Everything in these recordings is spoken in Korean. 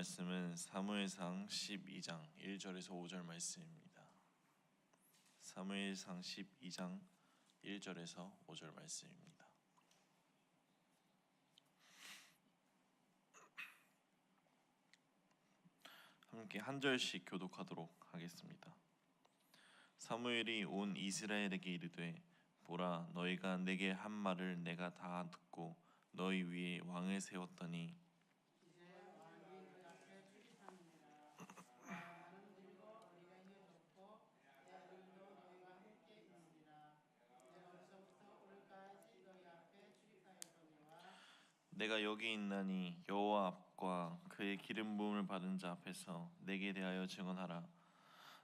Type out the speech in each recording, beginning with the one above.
말씀은 사무엘상 12장 1절에서 5절 말씀입니다. 사무엘상 12장 1절에서 5절 말씀입니다. 함께 한 절씩 교독하도록 하겠습니다. 사무엘이 온 이스라엘에게 이르되 보라, 너희가 내게 한 말을 내가 다 듣고 너희 위에 왕을 세웠더니 내가 여기 있나니 여호와 앞과 그의 기름 부음을 받은 자 앞에서 내게 대하여 증언하라.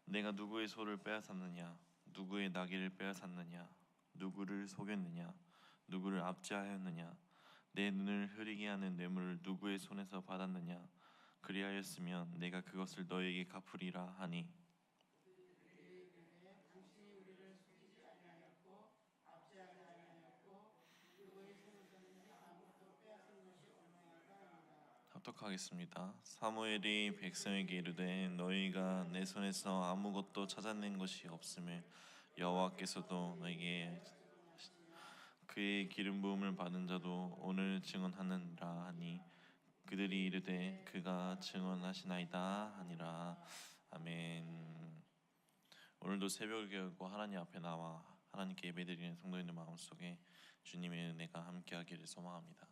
내가 누구의 소를 빼앗았느냐, 누구의 나귀를 빼앗았느냐, 누구를 속였느냐, 누구를 압제하였느냐, 내 눈을 흐리게 하는 뇌물을 누구의 손에서 받았느냐. 그리하였으면 내가 그것을 너에게 갚으리라 하니 합독하겠습니다. 사무엘이 백성에게 이르되 너희가 내 손에서 아무것도 찾아낸 것이 없음을 여호와께서도 너희에게 그의 기름 부음을 받은 자도 오늘 증언하느니라 하니 그들이 이르되 그가 증언하시나이다 하니라. 아멘. 오늘도 새벽을 열고 하나님 앞에 나와 하나님께 예배드리는 성도님들 마음속에 주님의 은혜가 함께하기를 소망합니다.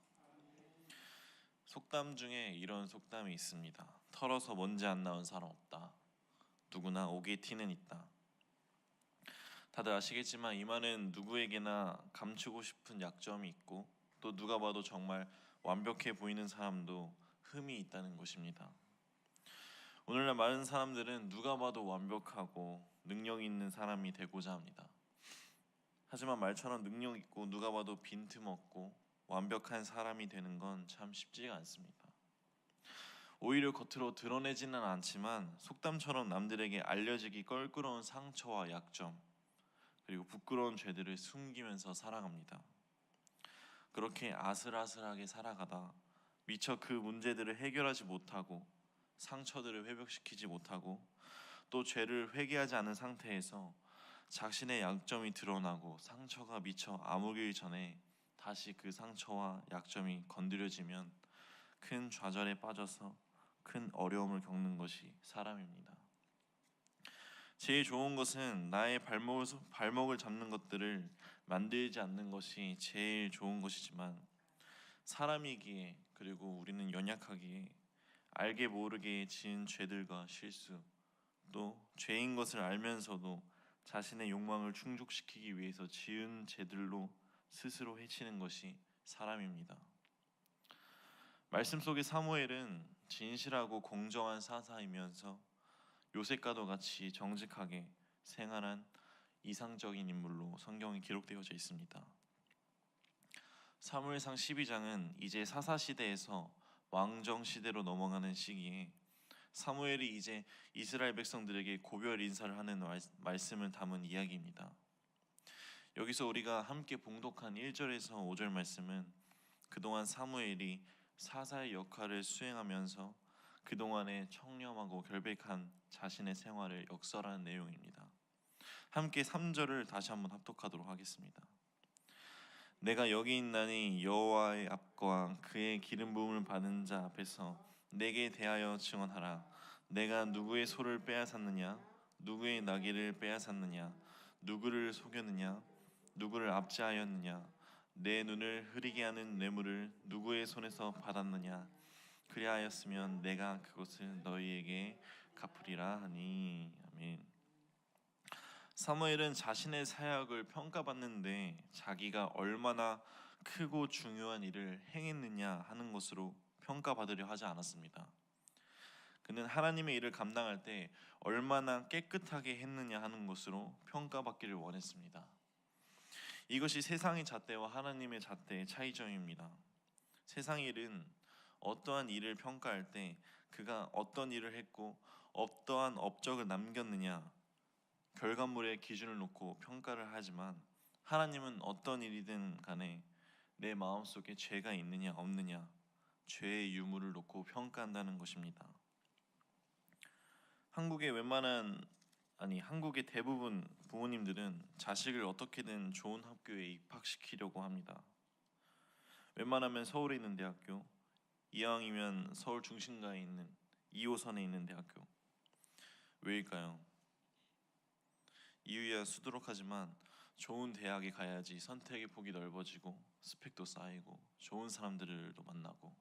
속담 중에 이런 속담이 있습니다. 털어서 먼지 안 나온 사람 없다. 누구나 옥에 티는 있다. 다들 아시겠지만 이 말은 누구에게나 감추고 싶은 약점이 있고 또 누가 봐도 정말 완벽해 보이는 사람도 흠이 있다는 것입니다. 오늘날 많은 사람들은 누가 봐도 완벽하고 능력 있는 사람이 되고자 합니다. 하지만 말처럼 능력 있고 누가 봐도 빈틈없고 완벽한 사람이 되는 건 참 쉽지가 않습니다. 오히려 겉으로 드러내지는 않지만 속담처럼 남들에게 알려지기 껄끄러운 상처와 약점 그리고 부끄러운 죄들을 숨기면서 살아갑니다. 그렇게 아슬아슬하게 살아가다 미처 그 문제들을 해결하지 못하고 상처들을 회복시키지 못하고 또 죄를 회개하지 않은 상태에서 자신의 약점이 드러나고 상처가 미처 아물기 전에 다시 그 상처와 약점이 건드려지면 큰 좌절에 빠져서 큰 어려움을 겪는 것이 사람입니다. 제일 좋은 것은 나의 발목을 잡는 것들을 만들지 않는 것이 제일 좋은 것이지만 사람이기에 그리고 우리는 연약하기에 알게 모르게 지은 죄들과 실수 또 죄인 것을 알면서도 자신의 욕망을 충족시키기 위해서 지은 죄들로 스스로 해치는 것이 사람입니다. 말씀 속의 사무엘은 진실하고 공정한 사사이면서 요셉과도 같이 정직하게 생활한 이상적인 인물로 성경에 기록되어져 있습니다. 사무엘상 12장은 이제 사사시대에서 왕정시대로 넘어가는 시기에 사무엘이 이제 이스라엘 백성들에게 고별 인사를 하는 말씀을 담은 이야기입니다. 여기서 우리가 함께 봉독한 1절에서 5절 말씀은 그동안 사무엘이 사사의 역할을 수행하면서 그동안의 청렴하고 결백한 자신의 생활을 역설하는 내용입니다. 함께 3절을 다시 한번 합독하도록 하겠습니다. 내가 여기 있나니 여호와의 앞과 그의 기름 부음을 받은 자 앞에서 내게 대하여 증언하라. 내가 누구의 소를 빼앗았느냐, 누구의 나귀를 빼앗았느냐, 누구를 속였느냐, 누구를 압제하였느냐, 내 눈을 흐리게 하는 뇌물을 누구의 손에서 받았느냐. 그리하였으면 내가 그것을 너희에게 갚으리라 하니. 아멘. 사무엘은 자신의 사역을 평가받는데 자기가 얼마나 크고 중요한 일을 행했느냐 하는 것으로 평가받으려 하지 않았습니다. 그는 하나님의 일을 감당할 때 얼마나 깨끗하게 했느냐 하는 것으로 평가받기를 원했습니다. 이것이 세상의 잣대와 하나님의 잣대의 차이점입니다. 세상 일은 어떠한 일을 평가할 때 그가 어떤 일을 했고 어떠한 업적을 남겼느냐 결과물의 기준을 놓고 평가를 하지만 하나님은 어떤 일이든 간에 내 마음속에 죄가 있느냐 없느냐 죄의 유무를 놓고 평가한다는 것입니다. 한국의 대부분 부모님들은 자식을 어떻게든 좋은 학교에 입학시키려고 합니다. 웬만하면 서울에 있는 대학교, 이왕이면 서울 중심가에 있는 2호선에 있는 대학교. 왜일까요? 이유야 수두룩하지만 좋은 대학에 가야지 선택의 폭이 넓어지고 스펙도 쌓이고 좋은 사람들도 만나고,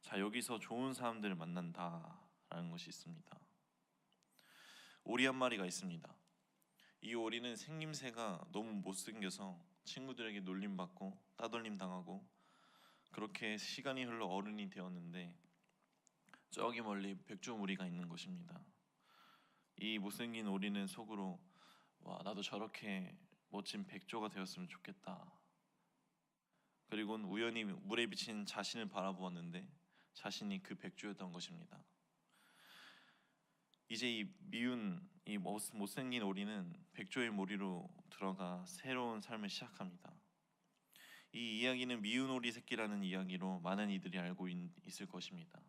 자, 여기서 좋은 사람들을 만난다라는 것이 있습니다. 오리 한 마리가 있습니다. 이 오리는 생김새가 너무 못생겨서 친구들에게 놀림받고 따돌림 당하고 그렇게 시간이 흘러 어른이 되었는데, 저기 멀리 백조무리가 있는 것입니다. 이 못생긴 오리는 속으로, 와, 나도 저렇게 멋진 백조가 되었으면 좋겠다. 그리고는 우연히 물에 비친 자신을 바라보았는데 자신이 그 백조였던 것입니다. 이제 이 못생긴 오리는 백조의 무리로 들어가 새로운 삶을 시작합니다. 이 이야기는 미운 오리 새끼라는 이야기로 많은 이들이 알고 있을 것입니다.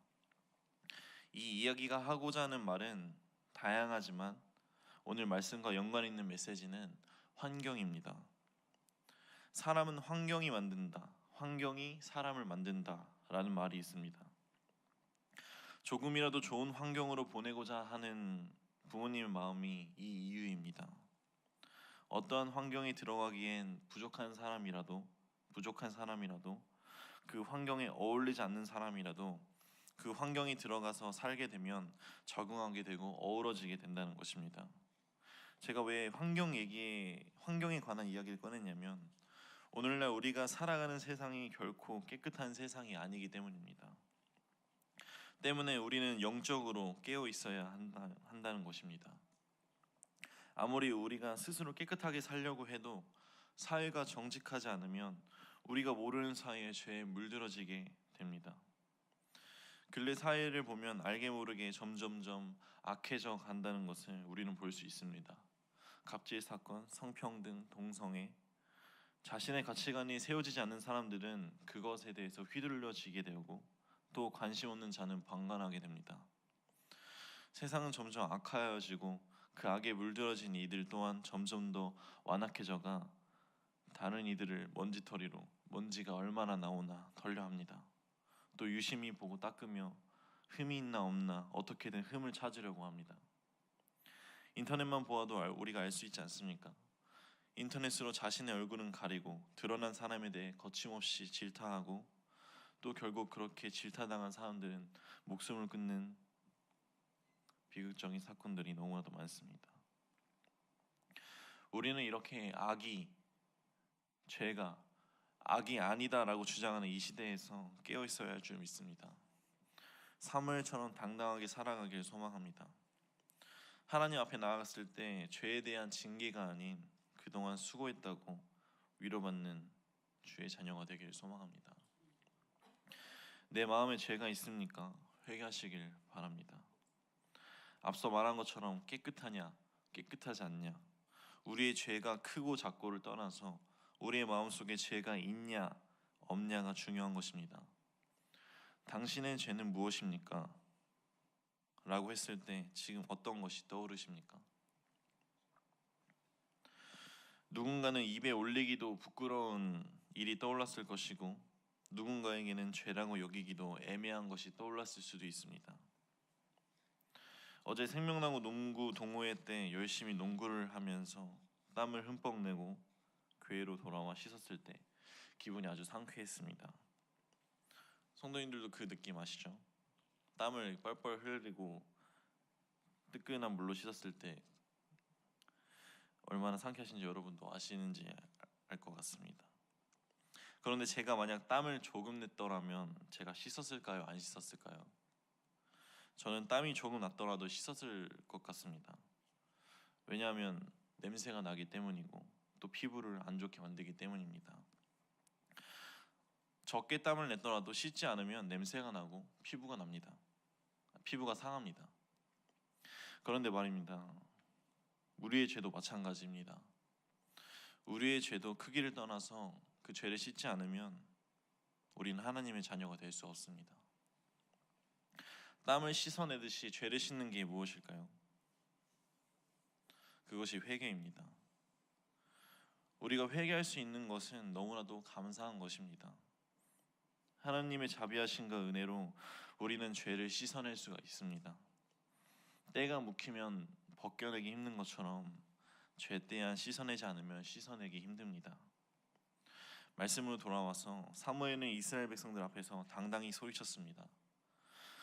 이 이야기가 하고자 하는 말은 다양하지만 오늘 말씀과 연관 있는 메시지는 환경입니다. 사람은 환경이 만든다, 환경이 사람을 만든다라는 말이 있습니다. 조금이라도 좋은 환경으로 보내고자 하는 부모님의 마음이 이 이유입니다. 어떠한 환경에 들어가기엔 부족한 사람이라도 그 환경에 어울리지 않는 사람이라도 그 환경에 들어가서 살게 되면 적응하게 되고 어우러지게 된다는 것입니다. 제가 왜 환경에 관한 이야기를 꺼냈냐면, 오늘날 우리가 살아가는 세상이 결코 깨끗한 세상이 아니기 때문입니다. 때문에 우리는 영적으로 깨어 있어야 한다는 것입니다. 아무리 우리가 스스로 깨끗하게 살려고 해도 사회가 정직하지 않으면 우리가 모르는 사이에 죄에 물들어지게 됩니다. 근래 사회를 보면 알게 모르게 점점점 악해져 간다는 것을 우리는 볼 수 있습니다. 갑질 사건, 성평등, 동성애, 자신의 가치관이 세워지지 않는 사람들은 그것에 대해서 휘둘러지게 되고 또 관심 없는 자는 방관하게 됩니다. 세상은 점점 악하여지고 그 악에 물들어진 이들 또한 점점 더 완악해져가 다른 이들을 먼지털이로 먼지가 얼마나 나오나 털려합니다. 또 유심히 보고 닦으며 흠이 있나 없나 어떻게든 흠을 찾으려고 합니다. 인터넷만 보아도 우리가 알 수 있지 않습니까? 인터넷으로 자신의 얼굴은 가리고 드러난 사람에 대해 거침없이 질타하고 또 결국 그렇게 질타당한 사람들은 목숨을 끊는 비극적인 사건들이 너무나도 많습니다. 우리는 이렇게 죄가 악이 아니다라고 주장하는 이 시대에서 깨어 있어야 할 줄 믿습니다. 사무엘처럼 당당하게 살아가길 소망합니다. 하나님 앞에 나아갔을 때 죄에 대한 징계가 아닌 그동안 수고했다고 위로받는 주의 자녀가 되길 소망합니다. 내 마음에 죄가 있습니까? 회개하시길 바랍니다. 앞서 말한 것처럼 깨끗하냐, 깨끗하지 않냐, 우리의 죄가 크고 작고를 떠나서 우리의 마음속에 죄가 있냐, 없냐가 중요한 것입니다. 당신의 죄는 무엇입니까? 라고 했을 때 지금 어떤 것이 떠오르십니까? 누군가는 입에 올리기도 부끄러운 일이 떠올랐을 것이고 누군가에게는 죄라고 여기기도 애매한 것이 떠올랐을 수도 있습니다. 어제 생명나무 농구 동호회 때 열심히 농구를 하면서 땀을 흠뻑 내고 교회로 돌아와 씻었을 때 기분이 아주 상쾌했습니다. 성도님들도 그 느낌 아시죠? 땀을 뻘뻘 흘리고 뜨끈한 물로 씻었을 때 얼마나 상쾌하신지 여러분도 아시는지 알 것 같습니다. 그런데 제가 만약 땀을 조금 냈더라면 제가 씻었을까요? 안 씻었을까요? 저는 땀이 조금 났더라도 씻었을 것 같습니다. 왜냐하면 냄새가 나기 때문이고 또 피부를 안 좋게 만들기 때문입니다. 적게 땀을 냈더라도 씻지 않으면 냄새가 나고 피부가 납니다. 피부가 상합니다. 그런데 말입니다. 우리의 죄도 마찬가지입니다. 우리의 죄도 크기를 떠나서 그 죄를 씻지 않으면 우리는 하나님의 자녀가 될 수 없습니다. 땀을 씻어내듯이 죄를 씻는 게 무엇일까요? 그것이 회개입니다. 우리가 회개할 수 있는 것은 너무나도 감사한 것입니다. 하나님의 자비하심과 은혜로 우리는 죄를 씻어낼 수가 있습니다. 때가 묵히면 벗겨내기 힘든 것처럼 죄 때야 씻어내지 않으면 씻어내기 힘듭니다. 말씀으로 돌아와서 사무엘은 이스라엘 백성들 앞에서 당당히 소리쳤습니다.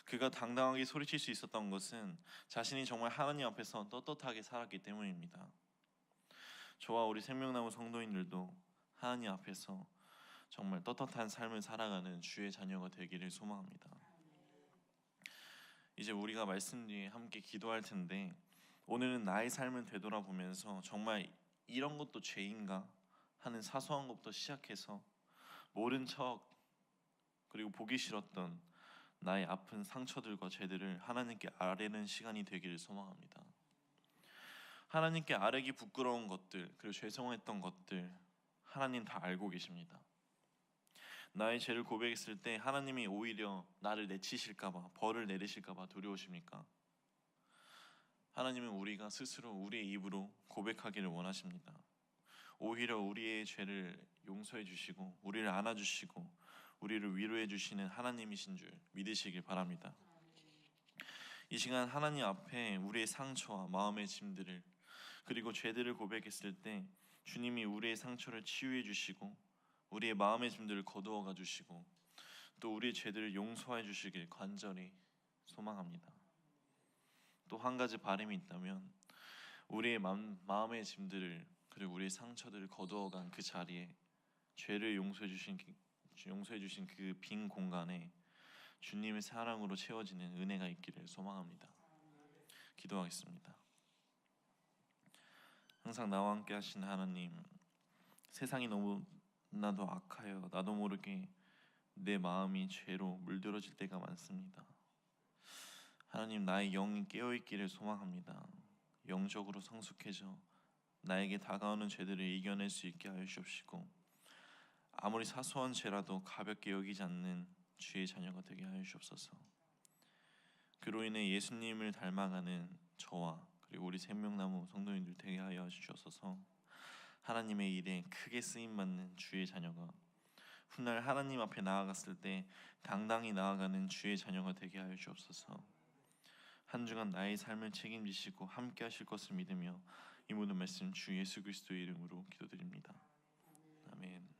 그가 당당하게 소리칠 수 있었던 것은 자신이 정말 하나님 앞에서 떳떳하게 살았기 때문입니다. 저와 우리 생명나무 성도인들도 하나님 앞에서 정말 떳떳한 삶을 살아가는 주의 자녀가 되기를 소망합니다. 이제 우리가 말씀 뒤에 함께 기도할 텐데, 오늘은 나의 삶을 되돌아보면서 정말 이런 것도 죄인가 하는 사소한 것부터 시작해서 모른 척 그리고 보기 싫었던 나의 아픈 상처들과 죄들을 하나님께 아뢰는 시간이 되기를 소망합니다. 하나님께 아뢰기 부끄러운 것들, 그리고 죄송했던 것들 하나님 다 알고 계십니다. 나의 죄를 고백했을 때 하나님이 오히려 나를 내치실까봐, 벌을 내리실까봐 두려우십니까? 하나님은 우리가 스스로 우리의 입으로 고백하기를 원하십니다. 오히려 우리의 죄를 용서해 주시고 우리를 안아주시고 우리를 위로해 주시는 하나님이신 줄 믿으시길 바랍니다. 이 시간 하나님 앞에 우리의 상처와 마음의 짐들을 그리고 죄들을 고백했을 때 주님이 우리의 상처를 치유해 주시고 우리의 마음의 짐들을 거두어가 주시고 또 우리의 죄들을 용서해 주시길 간절히 소망합니다. 또 한 가지 바람이 있다면 우리의 마음의 짐들을 그리고 우리의 상처들을 거두어간 그 자리에 죄를 용서해 주신 그 빈 공간에 주님의 사랑으로 채워지는 은혜가 있기를 소망합니다. 기도하겠습니다. 항상 나와 함께 하신 하나님, 세상이 너무나도 악하여 나도 모르게 내 마음이 죄로 물들어질 때가 많습니다. 하나님, 나의 영이 깨어있기를 소망합니다. 영적으로 성숙해져 나에게 다가오는 죄들을 이겨낼 수 있게 하여 주옵시고 아무리 사소한 죄라도 가볍게 여기지 않는 주의 자녀가 되게 하여 주옵소서. 그로 인해 예수님을 닮아가는 저와 그리고 우리 생명나무 성도님들 되게 하여 주옵소서. 하나님의 일에 크게 쓰임받는 주의 자녀가 훗날 하나님 앞에 나아갔을 때 당당히 나아가는 주의 자녀가 되게 하여 주옵소서. 한 주간 나의 삶을 책임지시고 함께 하실 것을 믿으며 이 모든 말씀 주 예수 그리스도의 이름으로 기도드립니다. 아멘.